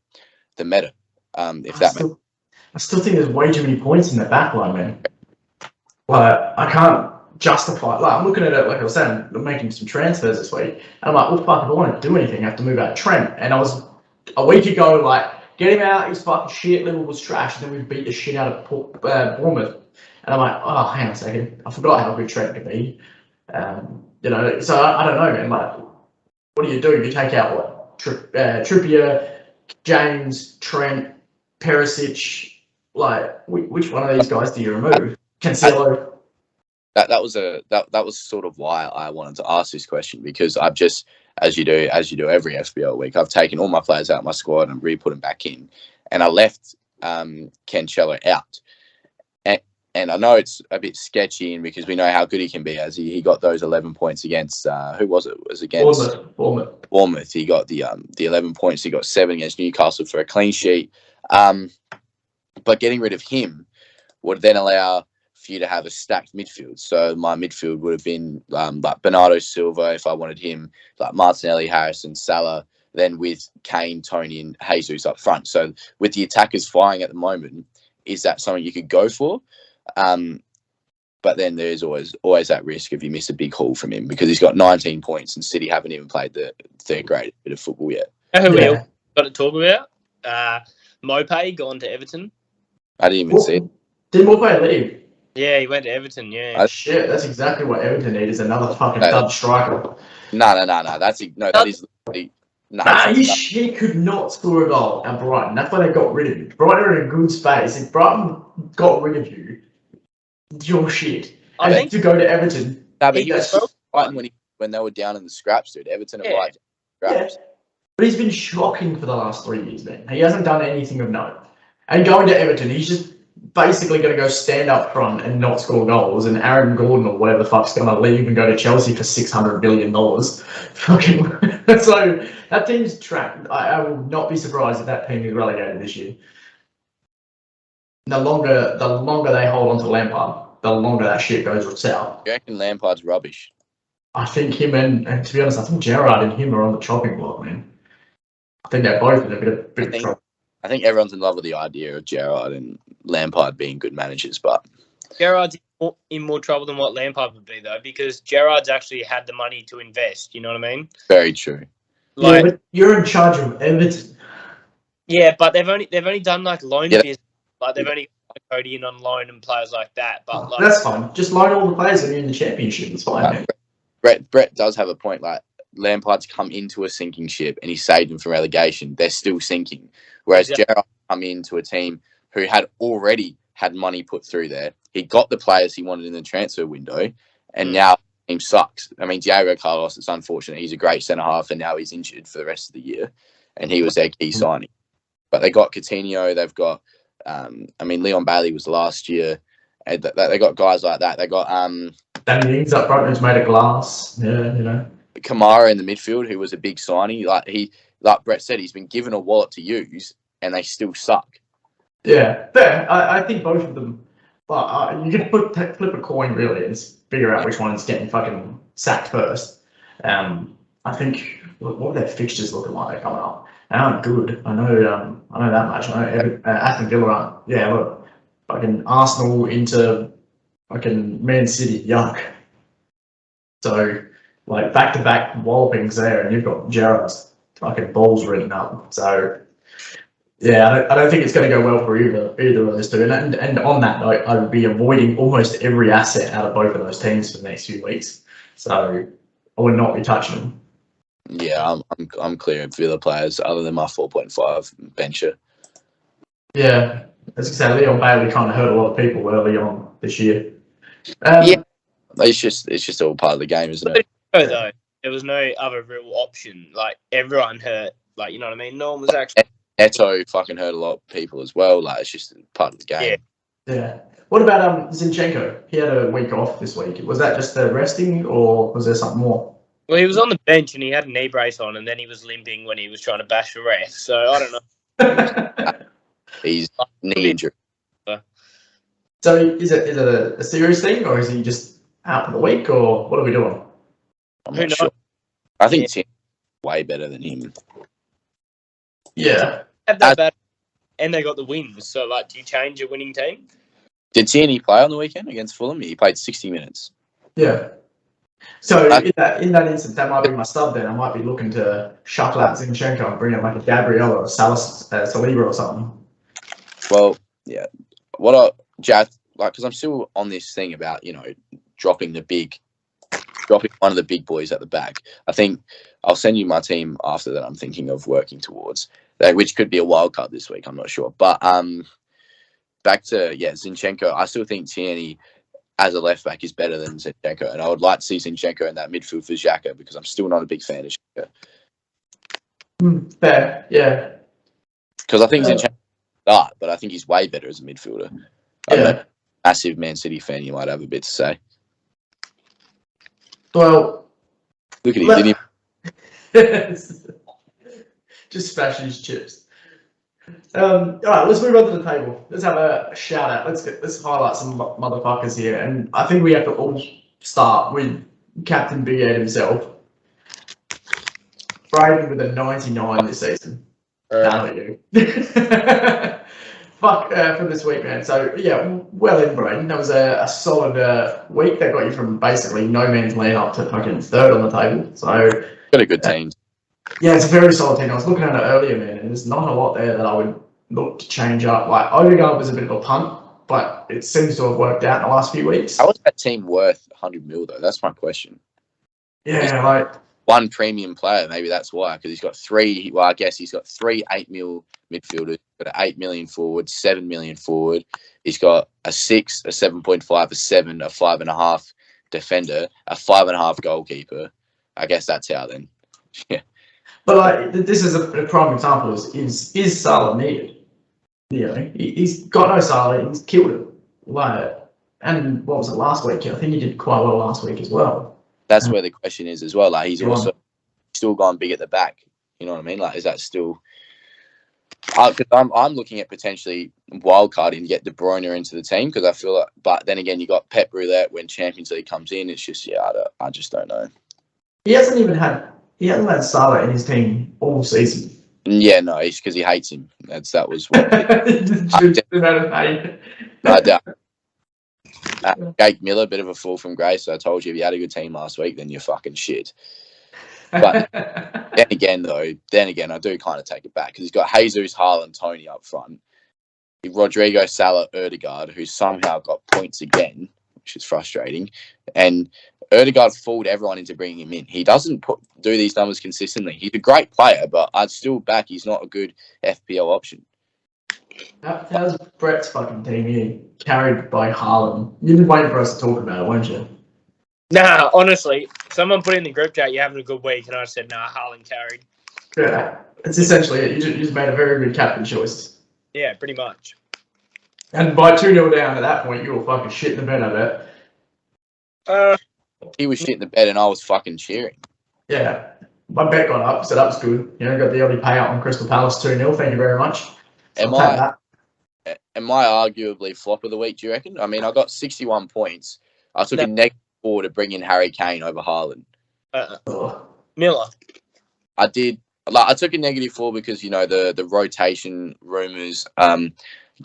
meta? I still think there's way too many points in the back line, man. Like, I can't justify. Like, I'm looking at it, like I was saying, I'm making some transfers this week, and I'm like, well, fuck, if I want to do anything, I have to move out Trent. And I was a week ago, like, get him out, he's fucking shit, Liverpool's trash, and then we beat the shit out of Bournemouth. And I'm like, oh, hang on a second, I forgot how good Trent could be. So I don't know, man. Like, what do? You take out what? Trippier, James, Trent, Perisic. Like, which one of these guys do you remove? Cancelo. That was sort of why I wanted to ask this question, because I've just, as you do every FPL week, I've taken all my players out of my squad and re-put them back in, and I left Cancelo out. And I know it's a bit sketchy, and because we know how good he can be, as he got those 11 points against who was it? It was against Bournemouth. He got the 11 points. He got 7 against Newcastle for a clean sheet. But getting rid of him would then allow for you to have a stacked midfield. So my midfield would have been like Bernardo Silva if I wanted him, like Martinelli, Harrison, Salah, then with Kane, Tony, and Jesus up front. So with the attackers firing at the moment, is that something you could go for? But then there's always that risk if you miss a big haul from him, because he's got 19 points and City haven't even played their great bit of football yet. Who we all got to talk about? Mopay gone to Everton. I didn't even see it. Did Mopay leave? Yeah, he went to Everton. Yeah. Shit, that's exactly what Everton need, is another fucking dud striker. No. That is. He could not score a goal at Brighton. That's why they got rid of him. Brighton are in a good space. If Brighton got rid of you, you're shit. I think to go to Everton. No, but he was Brighton when they were down in the scraps, dude. Everton are right scraps. Yeah. But he's been shocking for the last 3 years, man. He hasn't done anything of note. And going to Everton, he's just basically going to go stand up front and not score goals, and Aaron Gordon or whatever the fuck's going to leave and go to Chelsea for $600 million. Fucking so that team's trapped. I will not be surprised if that team is relegated this year. The longer they hold on to Lampard, the longer that shit goes south. You reckon Lampard's rubbish? I think him and to be honest, I think Gerrard and him are on the chopping block, man. I think they're both in a bit of trouble. I think everyone's in love with the idea of Gerrard and Lampard being good managers, but Gerrard's in more trouble than what Lampard would be, though, because Gerrard's actually had the money to invest. You know what I mean? Very true. Like, but you're in charge of Everton. Yeah, but they've only done like loan business. Like they've only got Cody in on loan and players like that. But that's fine. Just loan all the players that are in the championship. It's fine. Brett does have a point. Like, Lampard's come into a sinking ship and he saved them from relegation. They're still sinking. Whereas Gerrard come into a team who had already had money put through there. He got the players he wanted in the transfer window, and now team sucks. I mean, Diego Carlos, it's unfortunate. He's a great centre-half, and now he's injured for the rest of the year, and he was their key signing. But they got Coutinho. They've got, Leon Bailey was last year. And they got guys like that. They got Danny Ings up front, who's made of glass. Yeah, Kamara in the midfield, who was a big signing. Like Brett said, he's been given a wallet to use, and they still suck. Yeah, fair. I think both of them. But you can flip a coin really and figure out which one's getting fucking sacked first. I think what are their fixtures looking like coming up? They aren't good. I know that much. I know Aston Villa aren't. Yeah, look, fucking Arsenal into fucking Man City. Yuck. So like back-to-back wallopings there, and you've got Gerrard's fucking balls written up. So. Yeah, I don't think it's going to go well for either of those two. And on that note, I would be avoiding almost every asset out of both of those teams for the next few weeks. So I would not be touching them. Yeah, I'm clear of Villa players other than my 4.5 bencher. Yeah, as I say, Leon Bailey kind of hurt a lot of people early on this year. Yeah, it's just all part of the game, isn't it? Though there was no other real option. Like everyone hurt. Like you know what I mean. No one was actually. Eto fucking hurt a lot of people as well. Like it's just part of the game. Yeah. What about Zinchenko? He had a week off this week. Was that just resting, or was there something more? Well, he was on the bench and he had a knee brace on, and then he was limping when he was trying to bash the ref. So I don't know. He's knee injury. So is it a serious thing, or is he just out for the week, or what are we doing? I'm not sure. I think Tim's way better than him. Yeah. Have that bad, and they got the wins. So, like, do you change your winning team? Did Tierney play on the weekend against Fulham? He played 60 minutes. Yeah. So in that instance, that might be my sub. Then I might be looking to shuffle out Zinchenko and bring in like a Gabriel or a Saliba or something. Well, yeah. Because I'm still on this thing about dropping one of the big boys at the back. I think I'll send you my team after that. I'm thinking of working towards that, which could be a wild card this week. I'm not sure, but back to Zinchenko. I still think Tierney as a left back is better than Zinchenko, and I would like to see Zinchenko in that midfield for Xhaka because I'm still not a big fan of Xhaka. Fair, yeah. Because I think Zinchenko start, but I think he's way better as a midfielder. I'm a massive Man City fan. You might have a bit to say. Well, look at him, didn't he? Just smashing his chips. All right, let's move on to the table. Let's have a shout out. Let's highlight some motherfuckers here, and I think we have to all start with Captain Big Ed himself. Braden with a 99 this season. How you? Fuck for this week, man. So yeah, well in, Braden. That was a solid week that got you from basically no man's land up to fucking third on the table. So got a good team. Yeah, it's a very solid team. I was looking at it earlier, man, and there's not a lot there that I would look to change up. Like Odegaard was a bit of a punt, but it seems to have worked out in the last few weeks. How is that team worth 100 mil though? That's my question. Yeah, like one premium player, maybe that's why, because he's got three. Well, I guess he's got 3 8 mil midfielders, got an 8 million forward, 7 million forward. He's got a 6, a 7.5, a 7, a 5.5 defender, a 5.5 goalkeeper. I guess that's how then. Yeah. But like, this is a prime example. Is Salah needed? You know, he's got no Salah. He's killed it. Like, and what was it last week? I think he did quite well last week as well. That's where the question is as well. Like, he's also still gone big at the back. You know what I mean? Like, is that still? Because I'm looking at potentially wildcarding to get De Bruyne into the team because I feel like. But then again, you got Pep Roulette when Champions League comes in. It's just I just don't know. He hasn't had Salah in his team all season. Yeah, no, it's because he hates him. That was what. Jake Miller, bit of a fall from grace. So I told you if you had a good team last week, then you're fucking shit. But then again, I do kind of take it back because he's got Jesus, Haaland, Tony up front. Rodrigo, Salah, Odegaard, who somehow got points again, which is frustrating. And Odegaard fooled everyone into bringing him in. He doesn't do these numbers consistently. He's a great player, but I'd still back he's not a good FPL option. How's Brett's fucking team here? Carried by Haaland. You've been waiting for us to talk about it, weren't you? Nah, honestly, someone put in the group chat, you're having a good week, and I said, nah, Haaland carried. Yeah, it's essentially it. You just made a very good captain choice. Yeah, pretty much. And by 2-0 down at that point, you were fucking shit in the bed, I bet. He was shit in the bed and I was fucking cheering. Yeah. My bet got up, so that was good. You know, got the early payout on Crystal Palace 2-0. Thank you very much. So Am I arguably flop of the week, do you reckon? I mean, I got 61 points. I took a -4 to bring in Harry Kane over Haaland. Miller. I did. Like, I took a -4 because, you know, the rotation rumours.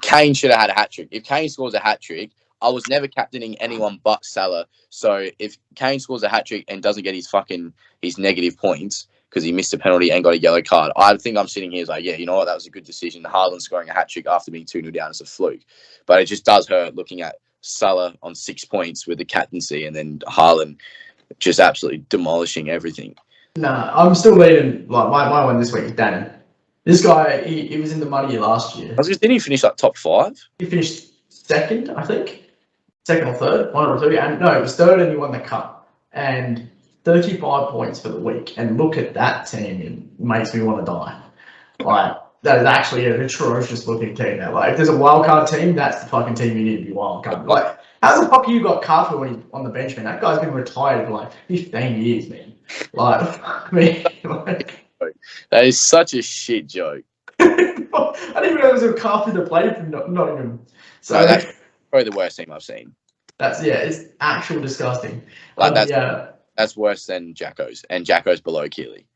Kane should have had a hat-trick. If Kane scores a hat-trick, I was never captaining anyone but Salah. So if Kane scores a hat-trick and doesn't get his negative points because he missed a penalty and got a yellow card, I think I'm sitting here like, yeah, you know what, that was a good decision. Haaland scoring a hat-trick after being 2-0 down is a fluke. But it just does hurt looking at Salah on 6 points with the captaincy and then Haaland just absolutely demolishing everything. Nah, I'm still leading. Like my one this week is Danny. This guy, he was in the money last year. Didn't he finish like top 5? He finished second, I think. Second or third, one or two. And no, it was third and he won the cup. And 35 points for the week. And look at that team. It makes me want to die. Like, that is actually an atrocious looking team now. Like, if there's a wildcard team, that's the fucking team you need to be wildcard. Like, how the fuck you got Carter when he's on the bench, man? That guy's been retired for like 15 years, man. Like, I mean, like... That is such a shit joke. I didn't even know there was a Carter that played for Nottingham. So no, that's probably the worst team I've seen. It's actual disgusting. Like, that's worse than Jacko's, and Jacko's below Keeley.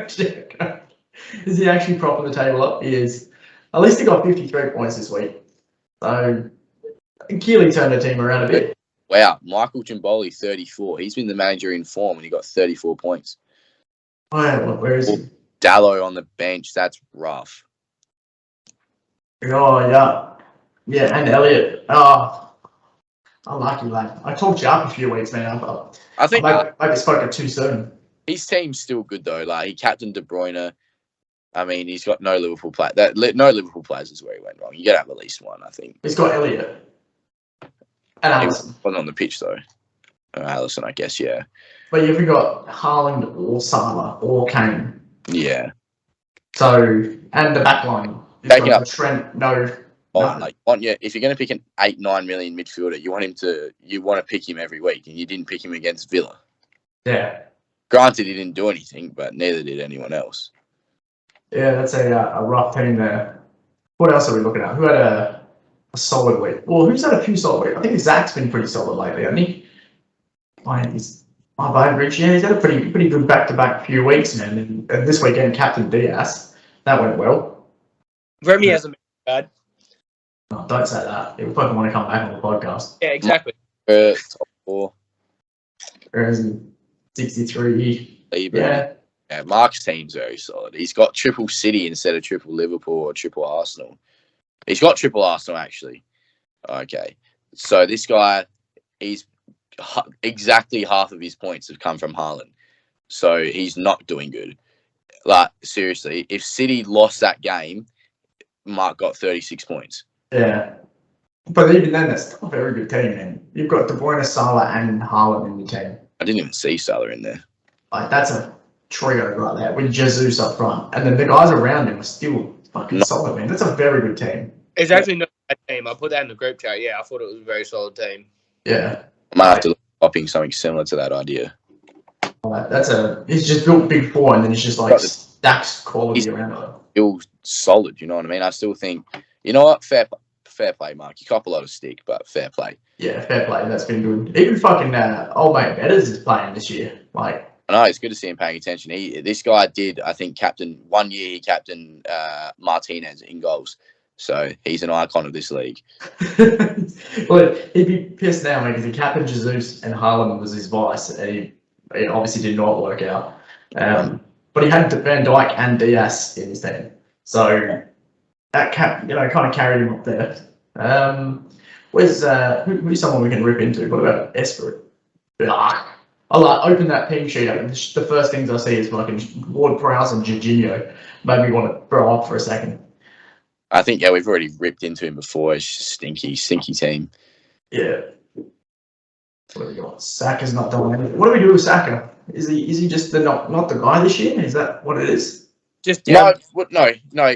Jacko. Is he actually propping the table up? He is. At least he got 53 points this week. So Keeley turned the team around a bit. Wow, Michael Jimboli, 34. He's been the manager in form and he got 34 points. Oh, where is he? Dallo on the bench, that's rough. Oh, yeah. Yeah, and Elliot. Oh, unlucky lad. I talked you up a few weeks, man. I think I spoke it too soon. His team's still good, though. Like, he captained De Bruyne. I mean, he's got no Liverpool players. No Liverpool players is where he went wrong. You got to have at least one, I think. He's got Elliot. And Alisson. He wasn't on the pitch, though. Alisson, I guess, yeah. But you've got Haaland or Salah or Kane. Yeah. So, and the back line. Backing up. Trent, no. Like, if you're going to pick an 8-9 million midfielder, you want to pick him every week, and you didn't pick him against Villa. Yeah. Granted, he didn't do anything, but neither did anyone else. Yeah, that's a rough team there. What else are we looking at? Who had a solid week? Well, who's had a few solid weeks? I think Zach's been pretty solid lately, hasn't he? He's Rich. Yeah, he's had a pretty good back-to-back few weeks, man. And this weekend, Captain Diaz, that went well. Remy hasn't been bad. No, don't say that. He'll fucking want to come back on the podcast. Yeah, exactly. Top 4. Whereas in 63, yeah. Yeah, Mark's team's very solid. He's got triple City instead of triple Liverpool or triple Arsenal. He's got triple Arsenal, actually. Okay. So this guy, he's exactly half of his points have come from Haaland. So he's not doing good. Like, seriously, if City lost that game, Mark got 36 points. Yeah. But even then, that's still a very good team, man. You've got De Bruyne, Salah, and Haaland in your team. I didn't even see Salah in there. Like, that's a trio right there with Jesus up front. And then the guys around him are still fucking solid, man. That's a very good team. It's actually not a bad team. I put that in the group chat. Yeah, I thought it was a very solid team. Yeah. I might have to look copying something similar to that idea. He's just built big four and then he's just like stacks quality around it. Still solid, you know what I mean? I still think, you know what? Fair play, Mark. You cop a lot of stick, but fair play. Yeah, fair play. That's been good. Even fucking old mate Betters is playing this year. Like, I know, it's good to see him paying attention. This guy did, I think, captain 1 year. He captained Martinez in goals, so he's an icon of this league. Well, he'd be pissed now because he captained Jesus and Haaland was his vice, and he obviously did not work out. But he had Van Dijk and Diaz in his team, so that kind of carried him up there. Who's someone we can rip into? What about Esper? I'll open that team sheet up, and the first things I see is fucking Ward Prowse and Jorginho. Made me want to throw up for a second. I think, yeah, we've already ripped into him before. It's just stinky team. Yeah. What do we got? Saka's not done anything. What do we do with Saka? Is he just not the guy this year? Is that what it is? Just No,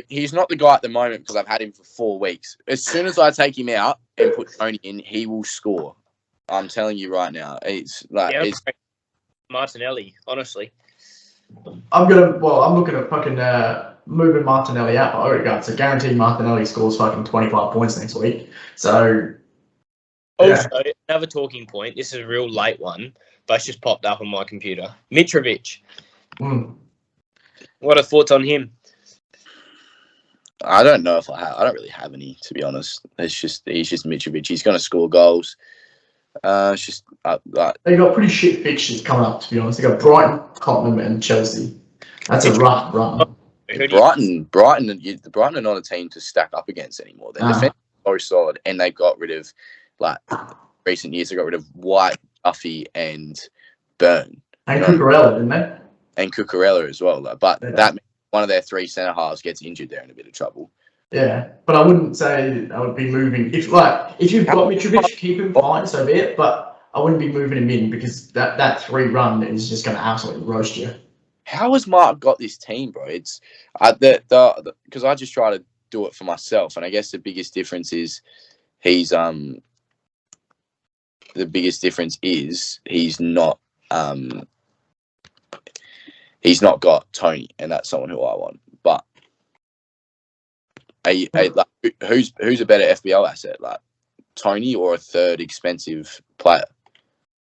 he's not the guy at the moment because I've had him for 4 weeks. As soon as I take him out and put Tony in, he will score. I'm telling you right now. It's like it's Martinelli, honestly. I'm looking at fucking moving Martinelli out for Odegaard. So guaranteed Martinelli scores fucking 25 points next week. So also another talking point. This is a real late one, but it's just popped up on my computer. Mitrovic. What are thoughts on him? I don't know if I don't really have any, to be honest. He's just Mitrovic. He's going to score goals. It's just they got pretty shit fixtures coming up. To be honest, they got Brighton, Tottenham, and Chelsea. That's a rough run. Brighton are not a team to stack up against anymore. Their defense is very solid, and they got rid of recent years. They got rid of White, Duffy, and Byrne, and Cucurella, didn't they? And Cucurella as well. But that means one of their 3 centre halves gets injured. They're in a bit of trouble. Yeah, but I wouldn't say I would be moving. If you've got Mitrovic, keep him fine, so be it. But I wouldn't be moving him in because that 3 run is just going to absolutely roast you. How has Mark got this team, bro? It's because I just try to do it for myself, and I guess the biggest difference is he's got Tony, and that's someone who I want. But who's a better FPL asset, like Tony or a third expensive player?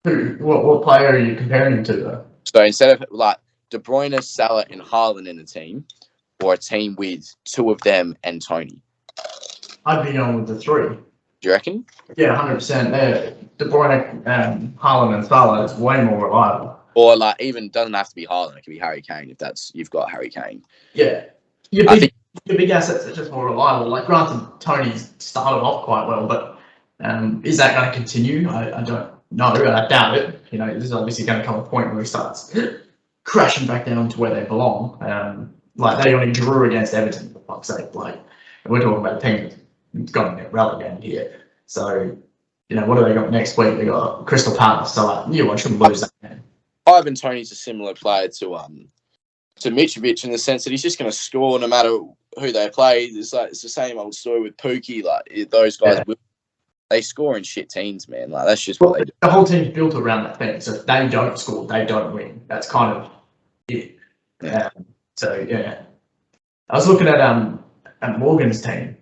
What player are you comparing him to, though? So instead of De Bruyne, Salah, and Haaland in a team, or a team with 2 of them and Tony, I'd be going with the 3. Do you reckon? Yeah, 100%. De Bruyne, Haaland, and Salah is way more reliable. Or even doesn't have to be Haaland; it can be Harry Kane if you've got Harry Kane. Yeah, your big assets are just more reliable. Like, granted, Tony's started off quite well, but is that going to continue? I don't know. I doubt it. There's obviously going to come a point where he starts crashing back down to where they belong. They only drew against Everton, for fuck's sake. We're talking about a team that's got to get relegated here. So, what do they got next week? They got Crystal Palace. So, I shouldn't lose that game. Ivan Toney's a similar player to Mitrovic in the sense that he's just going to score no matter who they play. It's the same old story with Pookie. Those guys, they score in shit teams, man. That's just what they do. The whole team's built around that thing. So if they don't score, they don't win. That's kind of it. Yeah. I was looking at Morgan's team,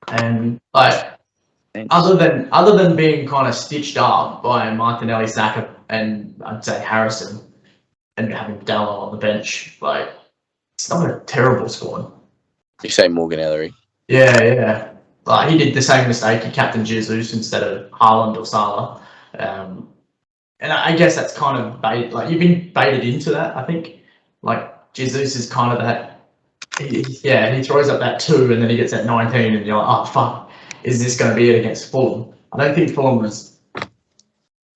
and other than being kind of stitched up by Martinelli, Saka, and I'd say Harrison, and having Dallo on the bench, it's not a terrible squad. You say Morgan Ellery? Yeah. He did the same mistake. He captained Jesus instead of Haaland or Salah, and I guess that's kind of bait. You've been baited into that. I think Jesus is kind of that. He throws up that 2, and then he gets that 19, and you're like, oh fuck, is this going to be it against Fulham? I don't think Fulham was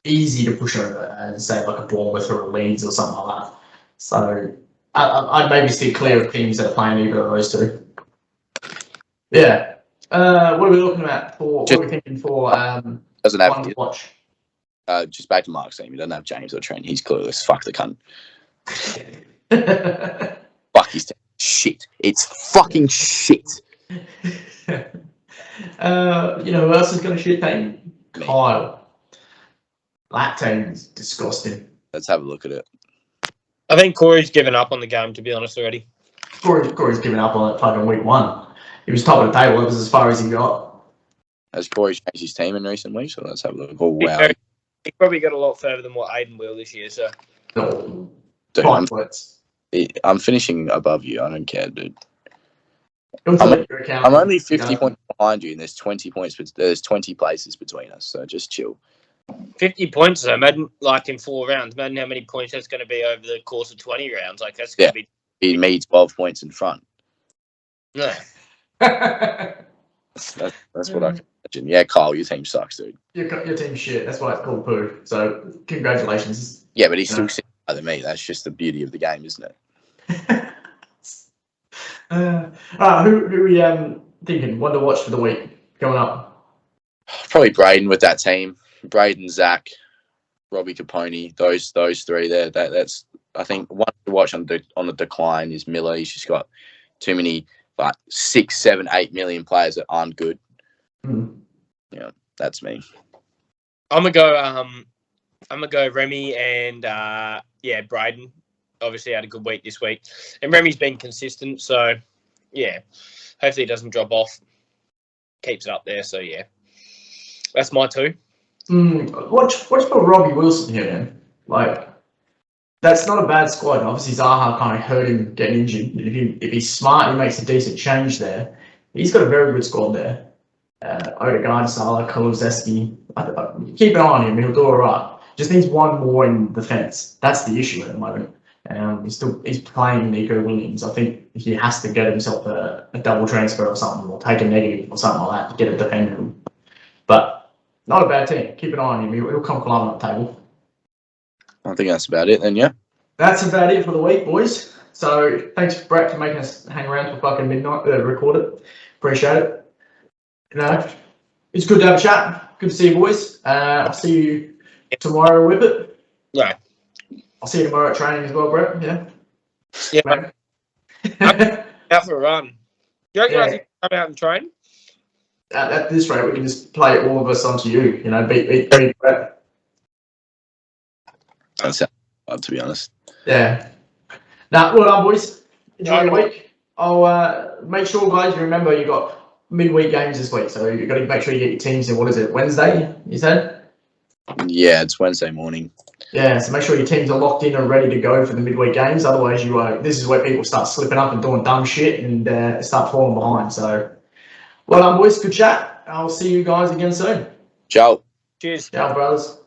easy to push over and say a Bournemouth or a Leeds or something like that. So I'd maybe steer clear of teams that are playing either of those 2. Yeah. What are we looking at for? What are we thinking for? Doesn't have to watch. Just back to Mark's team. He doesn't have James or Trent. He's clueless. Fuck the cunt. Fuck his team. Shit. It's fucking shit. Who else has got a shit team? Kyle. That team is disgusting. Let's have a look at it. I think Corey's given up on the game, to be honest, already. Corey's given up on it fucking week 1. He was top of the table. It was as far as he got. Has Corey changed his team in recent weeks? So let's have a look. Oh, wow. He probably got a lot further than what Aiden will this year, so. No. Dude, I'm finishing above you. I don't care, dude. I'm only 50 points behind you, and there's 20 points. There's 20 places between us, so just chill. 50 points, though. Imagine, in 4 rounds. Imagine how many points that's going to be over the course of 20 rounds. That's going to be me 12 points in front. No. That's what I can imagine. Yeah, Kyle, your team sucks, dude. Your team's shit. That's why it's called poo. So, congratulations. Yeah, but he's still sitting higher than me. That's just the beauty of the game, isn't it? Who are we thinking? One to watch for the week coming up? Probably Braden with that team. Braden, Zach, Robbie Capone, those three there. That's I think one to watch on the decline is Miller. He's just got too many 6, 7, 8 million players that aren't good. Yeah, that's me. I'm gonna go Remy and Braden. Obviously had a good week this week, and Remy's been consistent. So yeah, hopefully he doesn't drop off. Keeps it up there. So yeah, that's my 2. Watch for Robbie Wilson here, man. Like, that's not a bad squad. Obviously, Zaha kind of hurt him getting injured. If he's smart, he makes a decent change there. He's got a very good squad there. Odegaard, Salah, Kulusevski. Keep an eye on him. He'll do all right. Just needs one more in defence. That's the issue at the moment. He's playing Nico Williams. I think he has to get himself a double transfer or something, or take a negative or something like that to get a defender. But not a bad team. Keep an eye on him. He'll come climbing up the table. I think that's about it then, yeah. That's about it for the week, boys. So thanks, Brett, for making us hang around till fucking midnight to record it. Appreciate it. It's good to have a chat. Good to see you, boys. I'll see you tomorrow with it. Yeah. I'll see you tomorrow at training as well, Brett. Yeah. Yeah. Out for a run. You reckon I can come out and train? At this rate, we can just play all of us onto you. Beat Brett. That sounds fun, to be honest. Yeah. Now, well done, boys. Enjoy your week. I'll make sure, guys, you remember you got midweek games this week, so you've got to make sure you get your teams in. What is it, Wednesday, you said? Yeah, it's Wednesday morning. Yeah, so make sure your teams are locked in and ready to go for the midweek games. Otherwise, this is where people start slipping up and doing dumb shit and start falling behind. So, well done, boys. Good chat. I'll see you guys again soon. Ciao. Cheers. Ciao, brothers.